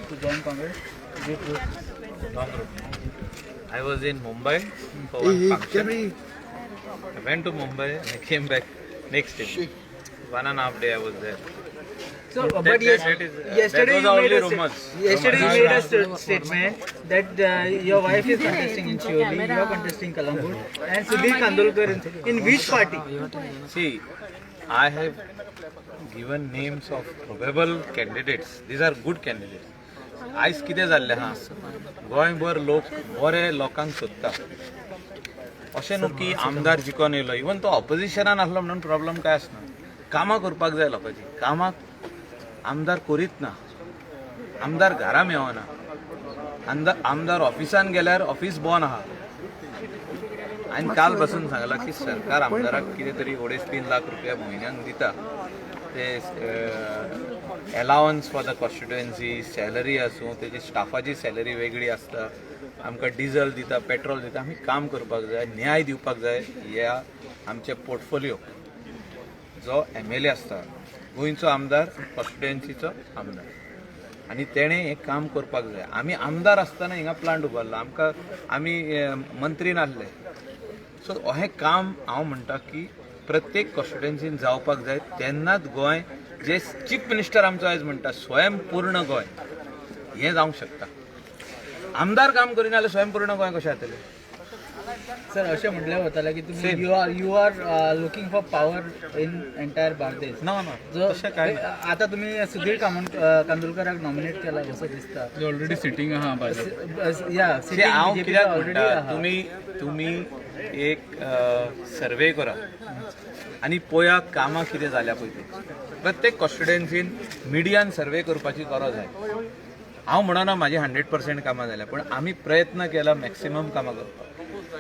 to join Congress? Is it true? Wrong route. I was in Mumbai for one function. I went to Mumbai and I came back next day. 1.5 days I was there. So, That- but that- that is- yesterday that was you only made a rumors. yesterday you Rumors. made a statement that your wife is contesting in Shioli, you are contesting Kalambur, and Sudhir Kandolkar in which party? See, I have given names of probable candidates. These are good candidates. आयज कितें जाल्लें हा गोंयभर लोक बरे लोकांक सोदता अशें न्हू की आमदार जिखून येयलो इवन तो ऑपोजिशनान आसलो म्हणून प्रॉब्लेम काय आसना कामां करपाक जाय लोकांची कामाक आमदार करीत ना आमदार घरा मेळना आमदार ऑफिसान गेल्यार ऑफिस बंद आहा हांवें काल बसून सांगलां की सरकार आमदाराक कितें तरी 2.5-3 लाख रुपया म्हयन्याक दिता ते allowance for the constituency salary आसूं तेजी स्टाफाची सॅलरी वेगळी आसता आमकां डिझल दिता पेट्रोल दिता आमी काम करपाक जाय न्याय दिवपाक जाय ह्या आमचे पोर्टफोलियो जो MLA आसता गोंयचो आमदार कॉन्स्टिट्युएन्सीचो आमदार आनी तेणें हें काम करपाक जाय आमी आमदार आसतना हिंगा प्लांट उबारला आमकां आमी मंत्री नासले सो हें काम हांव म्हणटा की प्रत्येक कॉन्स्टिट्युएन्सीन जावपाक जाय तेन्नाच गोंय जे चीफ मिनिस्टर आमचो आयज म्हणटा स्वयंपूर्ण गोंय हें जावंक शकता आमदार काम करिना जाल्यार स्वयंपूर्ण गोंय कशें जातलें सर अशें म्हटल्यार वतालें की तुम्ही you are looking for power in entire Bardez ना जो तशें कांय ना आता तुम्ही सुधीर कांदोलकराक नॉमिनेट केला असं दिसता ऑलरेडी सिटींग आहा या See, हांव कित्याक म्हणटा तुमी एक सर्वे करा आनी पळया कामां कितें जाल्या पळय ती प्रत्येक कॉन्स्टिट्युएन्सीन मिडियान सर्वे करपाची गरज आहे हांव म्हणना म्हाजी 100% कामां जाल्या पण आमी प्रयत्न केला मॅक्सिमम कामां करपाक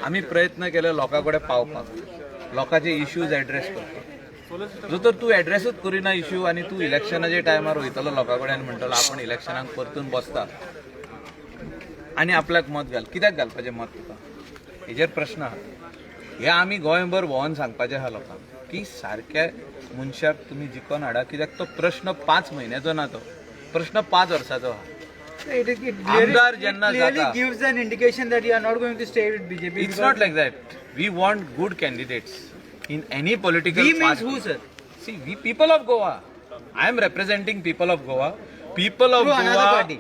आमी प्रयत्न केले लोकां कडेन पावपाक लोकांचे इश्यूज एड्रेस करपाक जो तर तूं एड्रेसूच करिना इश्यू आनी तूं इलेक्शनाच्या टायमार वयतलो लोकां कडेन म्हणटलो आपण इलेक्शनाक परतून बसता आनी आपल्याक मत घाल कित्याक घालपाचें मत तुका हेजेर प्रश्न आहा हे आमी गोंयभर भोंवन सांगपाचें आहा लोकांक की सारक्या मनशाक तुमी जिखोन हाडा कित्याक तो प्रश्न 5 म्हयन्याचो ना तो प्रश्न 5 वर्साचो आहा आमदार जेन्ना जाता gives an indication that you are not going to stay with BJP. It's not like that. We want good candidates in any political We means party. who, sir? See, we people of Goa. I am representing people of Goa. People of Through another Goa. party.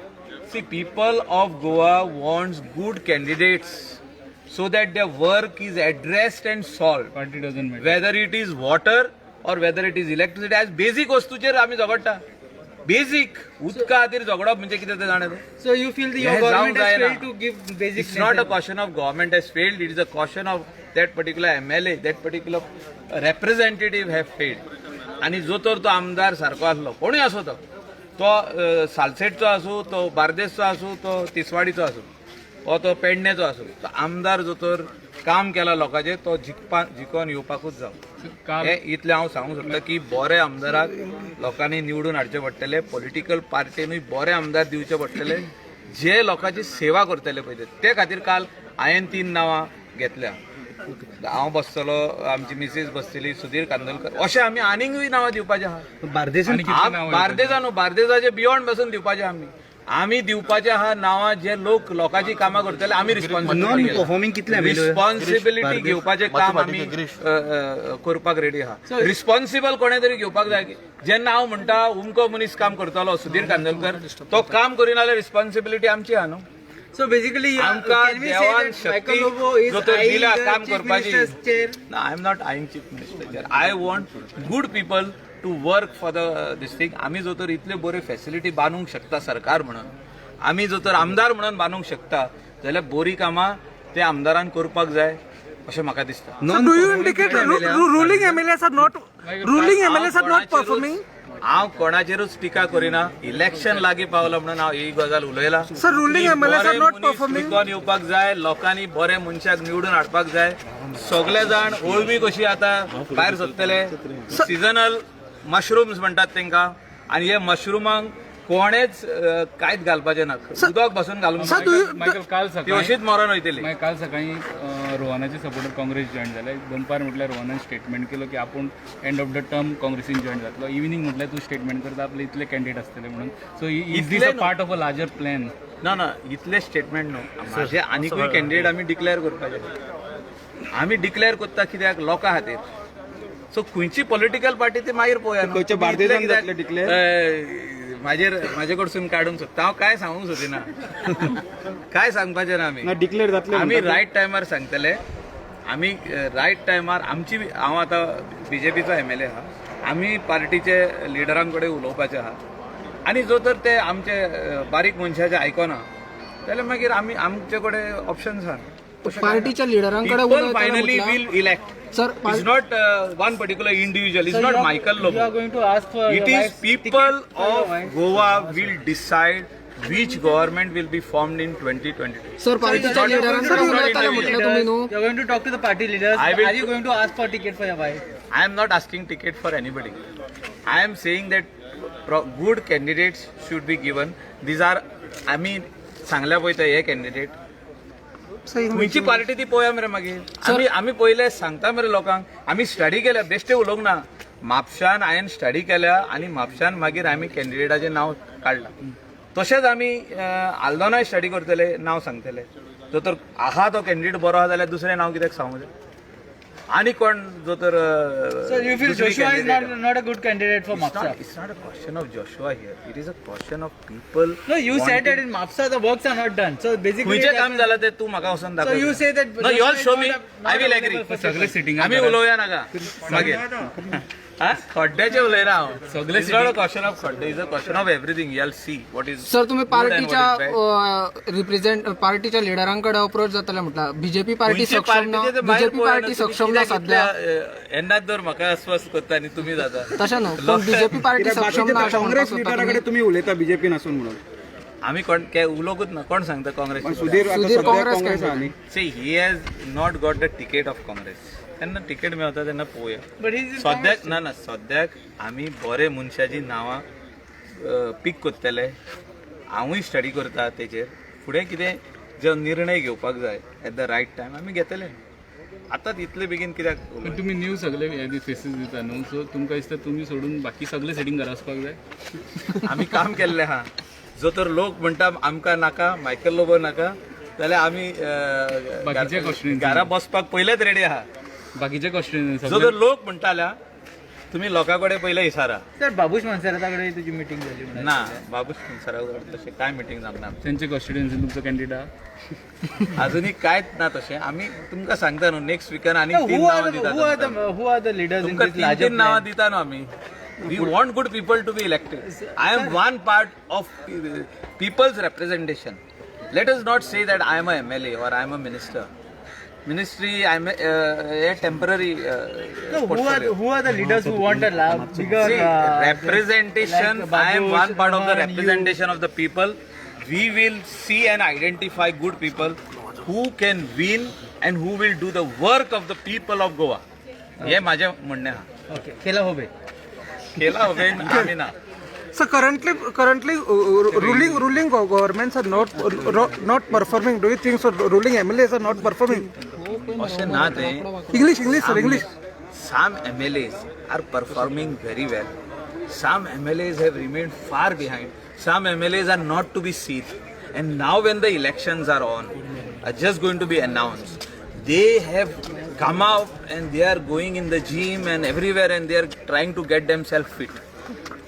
See, people of Goa wants good candidates so that their work is addressed and solved. Party doesn't matter Whether it is water or whether it is electricity, as basic वस्तूचेर आमी झगडटा. Basic. उदका खातीर झगडप म्हणजे कितें तें जाणा तूं? So you feel that your Yes, government has जावंक failed जायना. to give basic It's not a question of government has failed. It is a question of that particular MLA, that particular representative have failed. आणि जो तर तो आमदार सारको आसलो कोणूय आसो तो सालसेटचो आसूं तो बार्देसचो आसूं तो तिसवाडीचो आसूं वा तो पेडणेचो आसूं तो आमदार जो तर काम केला लोकांचें तो जिखोन येवपाकूच जावं हे इतलें हांव सांगूंक सोदतां की बरे आमदाराक लोकांनी निवडून हाडचे पडटले पॉलिटिकल पार्टीनूय बरे आमदार दिवचे पडटले जे लोकांची सेवा करतले पळय ते खातीर काल हांवें 3 नांवां घेतल्या हांव बसतलो आमची मिसेस बसतली सुधीर कांदोलकर अशें आमी आनीकूय नांवां दिवपाचें आहा बार्देसाचे बियॉन्ड बसून दिवपाचें आमी दिवपाचें आहा नांवां जे लोकांची कामां करतले आमी रिस्पॉन्सिबिलिटी घेवपाचें काम आमी करपाक रेडी आहा रिस्पॉन्सिबल कोणें तरी घेवपाक जाय जेन्ना हांव म्हणटा उमको मनीस काम करतलो सुधीर कांदोलकर तो काम करिना जाल्यार रिस्पॉन्सिबिलिटी आमची आहा न्हू So basically, आमकां can we say देवान that Shakti Michael Lobo is जो तर eyeing दिला the काम chief करपाची minister's chair? No, I am not eyeing chief minister chair. I want good people to work for this thing. आमी जो तर इतले बरे फॅसिलिटी बांदूंक शकता सरकार म्हणून आमी जो तर आमदार म्हणून बांदूंक शकता जाल्यार बरी कामां ते आमदारान करपाक जाय अशें म्हाका दिसता So do you indicate ruling MLAs are not performing? हांव कोणाचेरूच टिका करिना इलेक्शन लागीं पावलो म्हणून हांव ही गजाल उलयला Sir, ruling MLAs are not performing. जिखोन येवपाक जाय लोकांनी बरे मनशाक निवडून हाडपाक जाय सगळे जाण ओळवी कशी आतां भायर सरतले सिजनल मशरूम्स म्हणटात तांकां आनी हे मशरुमांक कोणेच कांयच घालपाचें ना उदक बसून घालूंक मायकल काल ती सकाळी अशीच मरण वयतली काल सकाळी रोहनाचे सपोर्टर काँग्रेस जॉईन झाले. दनपार म्हटल्यार रोहनान स्टेटमेंट केलो की आपण एंड ऑफ द टर्म काँग्रेसीन जॉईन जातलो. इव्हिनिंग म्हटल्यार तूं स्टेटमेंट करता आपले इतले कॅन्डिडेट आसतले म्हणून. So is this a part of a larger plan? ना इतले स्टेटमेंट न्हू. माझे आनीकूय कॅन्डिडेट आमी डिक्लेअर करपाचे. आमी डिक्लेअर करता कित्याक लोकां खातीर. सो खंयची पॉलिटिकल पार्टी ती मागीर पळोवया. म्हाजे कडसून काडूंक सोदता. हांव काय सांगूंक सोदिना. काय सांगपाचें ना आमी डिक्लेअर जातले. आमी रायट टायमार सांगतले. आमी रायट टायमार आमची हांव आतां BJPचो MLA आहा. आमी पार्टीचे लिडरां कडेन उलोवपाचे आहा. आनी जो तर ते आमचे बारीक मनशाचे आयकना जाल्यार मागीर आमी आमचे कडेन ऑप्शन्स आहा. पार्टीच्या लिडरांकडे People finally will elect. Sir It's not one particular individual. It's not Michael You are Lobo. going to ask for It your is wife's people ticket for your of wife. Goa will decide which government will be formed in 2022. Sir पार्टीच्या लिडरांकडे उलयताले म्हटलं तुम्ही न्हू. You are going to talk to the party leaders. I will Are you going to ask for ticket for your wife? I am not asking ticket for anybody. I am saying that good candidates should be given. These are, आमी सांगल्या पळय हे candidate खंयची party ती पळोवया मरे मागीर. आमी पयले सांगता मरे लोकांक. आमी स्टडी केल्या बेश्टे उलोवंक ना. म्हापशान हांवें स्टडी केल्या आनी म्हापशान मागीर आमी कॅन्डिडेटाचें नांव काडलां. तशेंच आमी आल्दोनाय स्टडी करतले, नांव सांगतले. जो तर आहा तो कॅन्डिडेट बरो आहा जाल्यार दुसरें नांव कित्याक सांगूं जाय. आनी कोण जो तर So you feel Joshua is not a good candidate for Mapsa? It's not a question of Joshua here. It is a question of people. No, you said that in Mapsa the works are not done. So basically, खंयचें काम जालां तें तूं म्हाका वचून दाखय. so you say that. No, you all Joshua show is me. not I will available agree. for सगळे sitting आमी उलोवया नाका मागीर. खड्ड्याचे उलयना हांव. सगळे It's not a question of खड्डे. It's a question of everything. You'll see what is. Sir तुम्ही good and what is पार्टीच्या पार्टीच्या लिडरांकडे अप्रोच जाताले म्हटलं. बीजेपी पार्टी खंयचे सक्षम ना. पार्टीचे ते भायर बीजेपी पार्टी पळयना. सक्षम ना सध्या. येन्नाच दर म्हाका आस्वास करता आनी तुमी जाता. तशें न्हू पण बीजेपी पार्टी सक्षम ना अशें म्हणपाक काँग्रेस सोदता लिडराकडे तुम्ही. तुम्ही उलयता बीजेपी नसून म्हणून. आमी कोण उलोवंकूच ना. कोण सांगता काँग्रेस? सुधीर आता सुधीर सध्या काँग्रेस काँग्रेस आहा न्ही. See, he has not got the ticket of Congress. तेन्ना तिकेट मेळता तेन्ना पळोवया. But he's in सद्याक ना सद्याक आमी बरे मनशाची नांवां पीक करतले. हांवूय स्टडी करता तेचेर. फुडें कितें जो निर्णय घेवपाक जाय एट द रायट टायम आमी घेतले. आतांच इतले बेगीन कित्याक पण तुम्ही न्यू सगळे फेसीस दिता न्हू. सो तुमकां दिसता तुमी सोडून बाकी सगळे सिटींग घरा वचपाक जाय? आमी काम केल्लें आहा. जो तर लोक म्हणटा आमकां नाका, मायकल लोबो नाका, जाल्यार आमी बाकीचे constituency. घरा बसपाक पयलेच रेडी आहा. बाकीचे क्वेश्चन जो तर लोक म्हणटाल्या तुम्ही लोकां कडेन पयले विचारा. Sir, बाबूश मनसराता कडेन तुजी मिटींग जाली म्हणून. ना बाबूश सरा तशें कांय मिटींग जावना. त्यांचे कॉन्स्टिट्युएन्सी तुमचो कॅन्डिडेट आहा? अजुनी कांयच ना तशें. आमी तुमकां सांगता न्हू नेक्स्ट वीकान आनी No, 3 who नांवां दिता. who are the leaders in तुमकां this larger 3 नांवां plan? दिता न्हू आमी. We want good people to be elected. I am one part of people's representation. Let us not say that I am a MLA or I am a minister. Ministry, I am a temporary No, portfolio. who are the leaders who want a bigger See, representation, like I am one part of the Babush, Mohan, representation of the people. We will see and identify good people who can win and who will do the work of the people of Goa. हे माझे म्हणणे हा. Okay, केला होबे. केला हवे आम्ही ना. So currently ruling governments are not performing. Do you think so? Ruling MLAs are not performing. असे ना ते. English sir, English. Some MLAs are performing very well. Some MLAs have remained far behind. Some MLAs are not to be seen. And now when the elections are on, are just going to be announced, they have come out and they are going in the gym and everywhere and they are trying to get themselves fit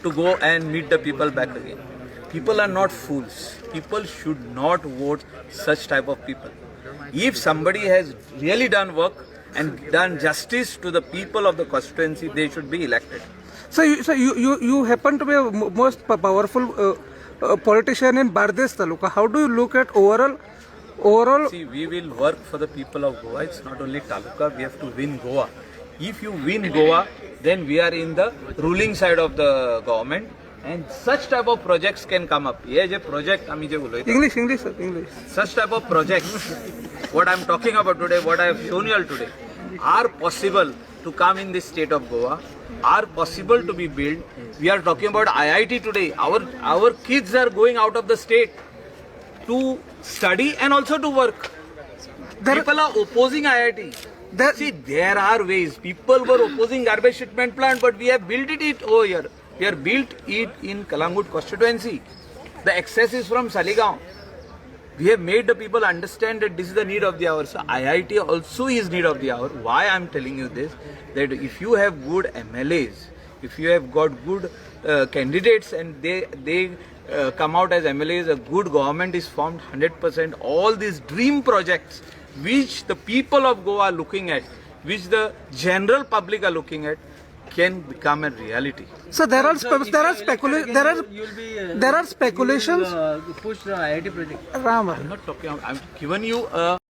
to go and meet the people back again. People are not fools. People should not vote such type of people. If somebody has really done work and done justice to the people of the constituency, they should be elected. So you happen to be a most powerful politician in Bardesh Taluka. How do you look at overall? See, we will work for the people of Goa. It's not only Taluka, we have to win Goa. If you win Goa, then we are in the ruling side of the government and such type of projects can come up. Ye je project ami je uloita. English sir, English. Such type of projects, what I am talking about today, what I have shown you all today, are possible to come in this state of Goa, are possible to be built. We are talking about IIT today. Our kids are going out of the state to study and also to work. People are opposing IIT. There- See, there are ways. People were opposing garbage treatment plant, but we have built it over here. We have built it in Kalangut constituency. The access is from Saligaon. We have made the people understand that this is the need of the hour. So IIT also is need of the hour. Why I'm telling you this? That if you have good MLAs, if you have got good candidates and they come out as MLAs, a good government is formed 100%. All these dream projects which the people of Goa are looking at, which the general public are looking at, can become a reality. So there are speculations. Push the IIT project. Ram. I'm not talking. I've given you a